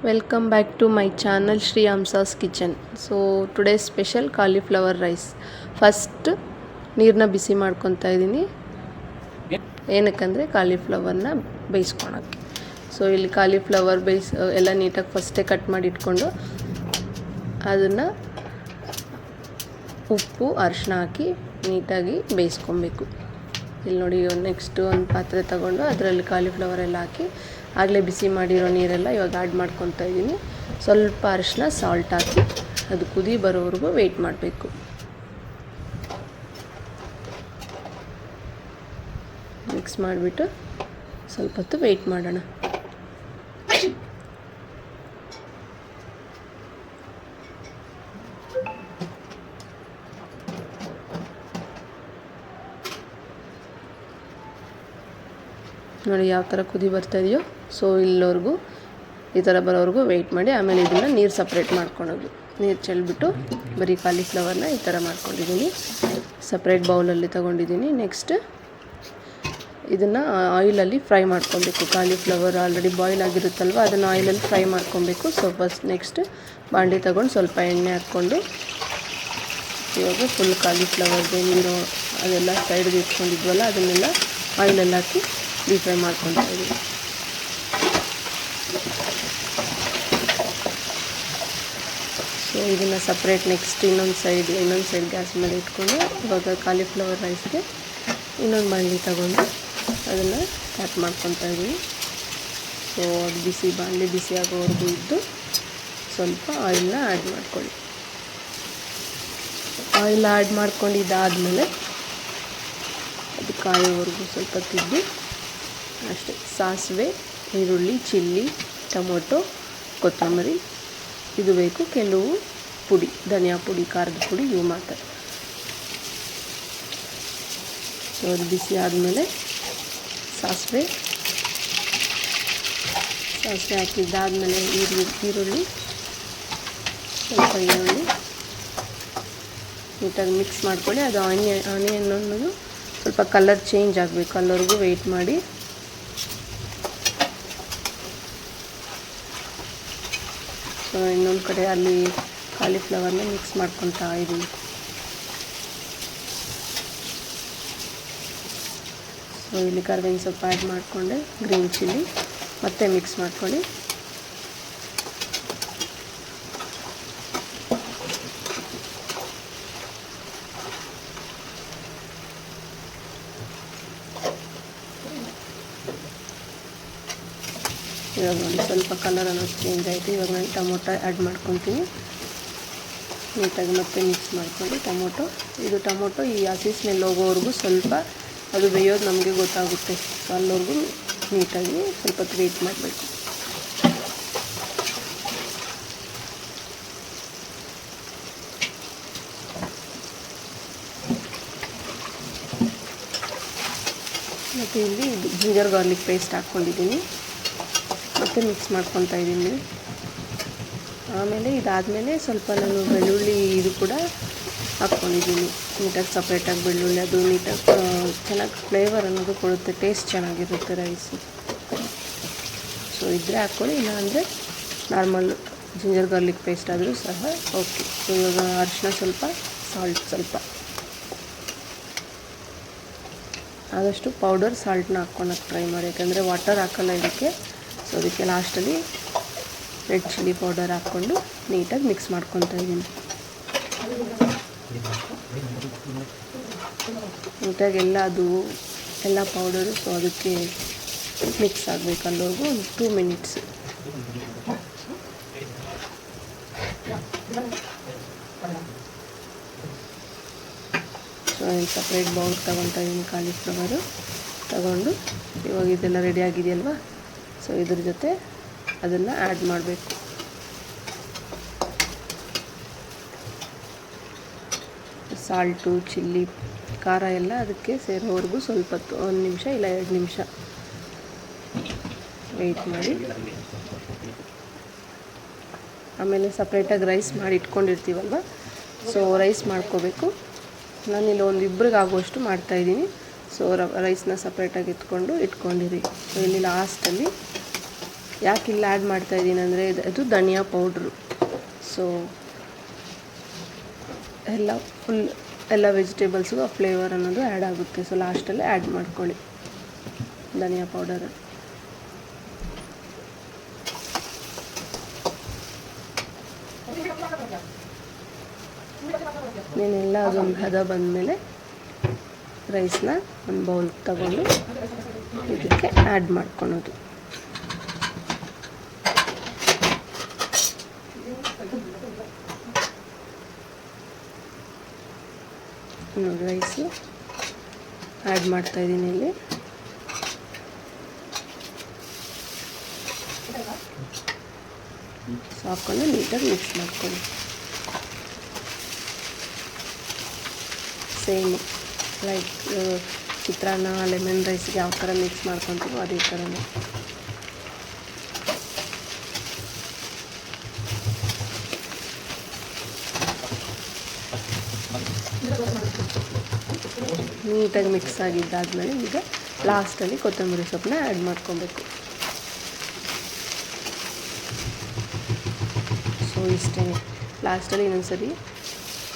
Welcome back to my channel Shri Amsa's Kitchen. So today's special cauliflower rice. First ನೀರನ್ನ ಬಿಸಿ ಮಾಡ್ಕೊತಾ ಇದ್ದೀನಿ, ಏನಕ್ಕಂದರೆ ಕಾಲಿಫ್ಲವರ್ನ ಬೇಯಿಸ್ಕೊಳಕ್ಕೆ. So ಇಲ್ಲಿ cauliflower ಎಲ್ಲ ನೀಟಾಗಿ ಫಸ್ಟೇ ಕಟ್ ಮಾಡಿ ಇಟ್ಕೊಂಡು ಅದನ್ನು ಉಪ್ಪು ಅರಿಶಿನ ಹಾಕಿ ನೀಟಾಗಿ ಬೇಯಿಸ್ಕೊಬೇಕು. ಇಲ್ಲಿ ನೋಡಿ, ನೆಕ್ಸ್ಟ್ ಒಂದು ಪಾತ್ರೆ ತಗೊಂಡು ಅದರಲ್ಲಿ ಕಾಲಿಫ್ಲವರ್ ಎಲ್ಲ ಹಾಕಿ ಆಗಲೇ ಬಿಸಿ ಮಾಡಿರೋ ನೀರೆಲ್ಲ ಇವಾಗ ಆ್ಯಡ್ ಮಾಡ್ಕೊತಾ ಇದ್ದೀನಿ. ಸ್ವಲ್ಪ ಅರಿಶಿನ ಸಾಲ್ಟ್ ಹಾಕಿ ಅದು ಕುದಿ ಬರೋವರೆಗೂ ವೆಯ್ಟ್ ಮಾಡಬೇಕು. ಮಿಕ್ಸ್ ಮಾಡಿಬಿಟ್ಟು ಸ್ವಲ್ಪ ಹೊತ್ತು ವೆಯ್ಟ್ ಮಾಡೋಣ. ನೋಡಿ ಯಾವ ಥರ ಕುದಿ ಬರ್ತಾಯಿದೆಯೋ. ಸೊ ಇಲ್ಲಿವರೆಗೂ ಈ ಥರ ಬರೋವರೆಗೂ ವೆಯ್ಟ್ ಮಾಡಿ ಆಮೇಲೆ ಇದನ್ನು ನೀರು ಸಪ್ರೇಟ್ ಮಾಡ್ಕೊಳೋದು. ನೀರು ಚೆಲ್ಬಿಟ್ಟು ಬರೀ ಕಾಲಿಫ್ಲವರ್ನ ಈ ಥರ ಮಾಡ್ಕೊಂಡಿದ್ದೀನಿ. ಸಪ್ರೇಟ್ ಬೌಲಲ್ಲಿ ತೊಗೊಂಡಿದ್ದೀನಿ. ನೆಕ್ಸ್ಟ್ ಇದನ್ನು ಆಯಿಲಲ್ಲಿ ಫ್ರೈ ಮಾಡ್ಕೊಬೇಕು. ಕಾಲಿಫ್ಲವರ್ ಆಲ್ರೆಡಿ ಬಾಯ್ಲ್ ಆಗಿರುತ್ತಲ್ವ, ಅದನ್ನು ಆಯಿಲಲ್ಲಿ ಫ್ರೈ ಮಾಡ್ಕೊಬೇಕು. ಸೊ ಫಸ್ಟ್ ನೆಕ್ಸ್ಟ್ ಬಾಂಡೆ ತೊಗೊಂಡು ಸ್ವಲ್ಪ ಎಣ್ಣೆ ಹಾಕ್ಕೊಂಡು ಇವಾಗ ಫುಲ್ ಕಾಲಿಫ್ಲವರ್ಗೆ ನೀರು ಅದೆಲ್ಲ ಸೈಡ್ಗೆ ಇಟ್ಕೊಂಡಿದ್ವಲ್ಲ ಅದನ್ನೆಲ್ಲ ಆಯಿಲಲ್ಲಿ ಹಾಕಿ ಡೀಪ್ ಫ್ರೈ ಮಾಡ್ಕೊತಾ ಇದ್ದೀವಿ. ಸೊ ಇದನ್ನು ಸಪ್ರೇಟ್ ನೆಕ್ಸ್ಟ್ ಇನ್ನೊಂದು ಸೈಡ್ ಗ್ಯಾಸ್ ಮೇಲೆ ಇಟ್ಕೊಂಡು ಇವಾಗ ಕಾಲಿಫ್ಲವರ್ ರೈಸ್ಗೆ ಇನ್ನೊಂದು ಬಾಣಲಿ ತಗೊಂಡು ಅದನ್ನು ಸ್ಟಾರ್ಟ್ ಮಾಡ್ಕೊತಾ ಇದ್ದೀವಿ. ಸೊ ಅದು ಬಾಣಲಿ ಬಿಸಿ ಆಗೋವರೆಗೂ ಇದ್ದು ಸ್ವಲ್ಪ ಆಯಿಲ್ನ ಆ್ಯಡ್ ಮಾಡ್ಕೊಳ್ಳಿ. ಆಯಿಲ್ ಆ್ಯಡ್ ಮಾಡ್ಕೊಂಡಿದ್ದಾದಮೇಲೆ ಅದು ಕಾಯೋವರೆಗೂ ಸ್ವಲ್ಪ ತಿದ್ದು ಅಷ್ಟೇ. ಸಾಸಿವೆ, ಈರುಳ್ಳಿ, ಚಿಲ್ಲಿ, ಟೊಮೊಟೊ, ಕೊತ್ತಂಬರಿ ಇದು ಬೇಕು. ಕೆಲವು ಪುಡಿ, ಧನಿಯಾ ಪುಡಿ, ಖಾರದ ಪುಡಿ ಇವು ಮಾತ್ರ. ಸೊ ಅದು ಬಿಸಿ ಆದಮೇಲೆ ಸಾಸಿವೆ ಹಾಕಿದ್ದಾದಮೇಲೆ ಈರುಳ್ಳಿ ಸ್ವಲ್ಪ ಈರುಳ್ಳಿ ನೀಟಾಗಿ ಮಿಕ್ಸ್ ಮಾಡ್ಕೊಳ್ಳಿ. ಅದು ಆನಿಯನ್ ಅನ್ನೋದು ಸ್ವಲ್ಪ ಕಲರ್ ಚೇಂಜ್ ಆಗಬೇಕು, ಅಲ್ಲಿವರೆಗೂ ವೆಯ್ಟ್ ಮಾಡಿ. ಸೊ ಇನ್ನೊಂದು ಕಡೆ ಅಲ್ಲಿ ಕಾಲಿಫ್ಲವರ್ನ ಮಿಕ್ಸ್ ಮಾಡ್ಕೊತಾ ಇದ್ದೀನಿ. ಸೊ ಇಲ್ಲಿ ಕರ್ಬೇವಿನ ಸೊಪ್ಪು ಆ್ಯಡ್ ಮಾಡಿಕೊಂಡೆ, ಗ್ರೀನ್ ಚಿಲ್ಲಿ ಮತ್ತೆ ಮಿಕ್ಸ್ ಮಾಡ್ಕೊಳ್ಳಿ. ಇವಾಗ ನೋಡಿ ಸ್ವಲ್ಪ ಕಲರ್ ಅನ್ನೋದು ಚೇಂಜ್ ಆಯಿತು. ಇವಾಗ ನಾನು ಟೊಮೊಟೊ ಆ್ಯಡ್ ಮಾಡ್ಕೊತೀನಿ. ನೀಟಾಗಿ ಮತ್ತೆ ಮಿಕ್ಸ್ ಮಾಡ್ಕೊಂಡು ಟೊಮೊಟೊ ಈ ಹಸಿ ಸ್ಮೆಲ್ ಹೋಗೋವರೆಗೂ ಸ್ವಲ್ಪ ಅದು ಬೇಯೋದು ನಮಗೆ ಗೊತ್ತಾಗುತ್ತೆ. ಸೊ ಅಲ್ಲಿವರೆಗೂ ನೀಟಾಗಿ ಸ್ವಲ್ಪ ಹೊತ್ತು ವೆಯ್ಟ್ ಮಾಡಬೇಕು. ಮತ್ತು ಇಲ್ಲಿ ಜಿಂಜರ್ ಗಾರ್ಲಿಕ್ ಪೇಸ್ಟ್ ಹಾಕ್ಕೊಂಡಿದ್ದೀನಿ, ಮತ್ತು ಮಿಕ್ಸ್ ಮಾಡ್ಕೊತಾ ಇದ್ದೀನಿ. ಆಮೇಲೆ ಇದಾದಮೇಲೆ ಸ್ವಲ್ಪ ನಾನು ಬೆಳ್ಳುಳ್ಳಿ ಇದು ಕೂಡ ಹಾಕ್ಕೊಂಡಿದ್ದೀನಿ. ನೀಟಾಗಿ ಸಪ್ರೇಟಾಗಿ ಬೆಳ್ಳುಳ್ಳಿ ಅದು ನೀಟಾಗಿ ಚೆನ್ನಾಗಿ ಫ್ಲೇವರ್ ಅನ್ನೋದು ಕೊಡುತ್ತೆ, ಟೇಸ್ಟ್ ಚೆನ್ನಾಗಿರುತ್ತೆ ರೈಸು. ಸೊ ಇದ್ದರೆ ಹಾಕ್ಕೊಳ್ಳಿ, ಇಲ್ಲಾಂದರೆ ನಾರ್ಮಲ್ ಜಿಂಜರ್ ಗಾರ್ಲಿಕ್ ಪೇಸ್ಟ್ ಆದರೂ ಸಹ ಓಕೆ. ಸೊ ಇವಾಗ ಅರಿಶಿನ ಸ್ವಲ್ಪ, ಸಾಲ್ಟ್ ಸ್ವಲ್ಪ, ಆದಷ್ಟು ಪೌಡರ್ ಸಾಲ್ಟ್ನ ಹಾಕ್ಕೊಳಕ್ಕೆ ಟ್ರೈ ಮಾಡಿ, ಯಾಕಂದರೆ ವಾಟರ್ ಹಾಕೋಲ್ಲ ಇದಕ್ಕೆ. ಸೊ ಅದಕ್ಕೆ ಲಾಸ್ಟಲ್ಲಿ ರೆಡ್ ಚಿಲ್ಲಿ ಪೌಡರ್ ಹಾಕ್ಕೊಂಡು ನೀಟಾಗಿ ಮಿಕ್ಸ್ ಮಾಡ್ಕೊತಾ ಇದ್ದೀನಿ. ನೀಟಾಗಿ ಎಲ್ಲ ಪೌಡರು ಸೊ ಅದಕ್ಕೆ ಮಿಕ್ಸ್ ಆಗಬೇಕು ಅಲ್ಲಿವರೆಗೂ ಒಂದು 2 ಮಿನಿಟ್ಸ್. ಸೊ ಸಪ್ರೇಟ್ ಬೌಲ್ ತೊಗೊತಾ ಇದ್ದೀನಿ. ಕಾಲಿಫ್ಲವರು ತಗೊಂಡು ಇವಾಗ ಇದೆಲ್ಲ ರೆಡಿ ಆಗಿದೆಯಲ್ವ, ಸೊ ಇದ್ರ ಜೊತೆ ಅದನ್ನು ಆ್ಯಡ್ ಮಾಡಬೇಕು. ಸಾಲ್ಟು, ಚಿಲ್ಲಿ, ಖಾರ ಎಲ್ಲ ಅದಕ್ಕೆ ಸೇರೋವರೆಗೂ ಸ್ವಲ್ಪ ಹೊತ್ತು, 1 ನಿಮಿಷ ಇಲ್ಲ 2 ನಿಮಿಷ ವೆಯ್ಟ್ ಮಾಡಿ. ಆಮೇಲೆ ಸಪ್ರೇಟಾಗಿ ರೈಸ್ ಮಾಡಿ ಇಟ್ಕೊಂಡಿರ್ತೀವಲ್ವ, ಸೊ ರೈಸ್ ಮಾಡ್ಕೋಬೇಕು. ನಾನಿಲ್ಲಿ ಒಂದು ಇಬ್ಬರಿಗೆ ಆಗುವಷ್ಟು ಮಾಡ್ತಾಯಿದ್ದೀನಿ. ಸೊ ರೈಸ್ನ ಸಪ್ರೇಟಾಗಿ ಇಟ್ಕೊಂಡಿರಿ. ಸೊ ಇಲ್ಲಿ ಲಾಸ್ಟಲ್ಲಿ ಯಾಕೆ ಇಲ್ಲಿ ಆ್ಯಡ್ ಮಾಡ್ತಾಯಿದ್ದೀನಿ ಅಂದರೆ ಇದು ಧನಿಯಾ ಪೌಡ್ರು. ಸೊ ಎಲ್ಲ ವೆಜಿಟೇಬಲ್ಸ್ಗೂ ಆ ಫ್ಲೇವರ್ ಅನ್ನೋದು ಆ್ಯಡ್ ಆಗುತ್ತೆ. ಸೊ ಲಾಸ್ಟಲ್ಲೇ ಆ್ಯಡ್ ಮಾಡ್ಕೊಳ್ಳಿ ಧನಿಯಾ ಪೌಡರ್. ನೀನೆಲ್ಲ ಅದೊಂದು ಹದ ಬಂದಮೇಲೆ ರೈಸ್ನ ಒಂದು ಬೌಲ್ಗೆ ತಗೊಂಡು ಇದಕ್ಕೆ ಆ್ಯಡ್ ಮಾಡ್ಕೊಳೋದು. ನೋಡಿ ರೈಸು ಆ್ಯಡ್ ಮಾಡ್ತಾಯಿದ್ದೀನಿ ಇಲ್ಲಿ. ಸೊ ಹಾಕ್ಕೊಂಡು ನೀಟಾಗಿ ಮಿಕ್ಸ್ ಮಾಡ್ಕೊಳ್ಳಿ. ಸೇಮ್ ಲೈಕ್ ಚಿತ್ರಾನ್ನ ಲೆಮನ್ ರೈಸ್ಗೆ ಯಾವ ಥರ ಮಿಕ್ಸ್ ಮಾಡ್ಕೊತೀವೋ ಅದೇ ಥರನೇ. ನೀಟಾಗಿ ಮಿಕ್ಸ್ ಆಗಿದ್ದಾದಮೇಲೆ ಈಗ ಲಾಸ್ಟಲ್ಲಿ ಕೊತ್ತಂಬರಿ ಸೊಪ್ಪನ್ನ ಆ್ಯಡ್ ಮಾಡ್ಕೊಬೇಕು. ಸೊ ಇಷ್ಟೇ. ಲಾಸ್ಟಲ್ಲಿ ಇನ್ನೊಂದ್ಸರಿ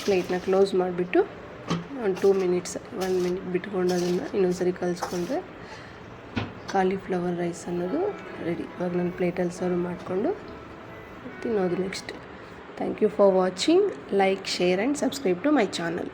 ಪ್ಲೇಟ್ನ ಕ್ಲೋಸ್ ಮಾಡಿಬಿಟ್ಟು ಒಂದು 1 ಮಿನಿಟ್ ಬಿಟ್ಕೊಂಡು ಅದನ್ನು ಇನ್ನೊಂದ್ಸರಿ ಕಲಿಸ್ಕೊಂಡ್ರೆ ಕಾಲಿಫ್ಲವರ್ ರೈಸ್ ಅನ್ನೋದು ರೆಡಿ. ಇವಾಗ ನಾನು ಪ್ಲೇಟಲ್ಲಿ ಸರ್ವ್ ಮಾಡಿಕೊಂಡು ತಿನ್ನೋದು next. Thank you for watching. Like, share and subscribe to my channel.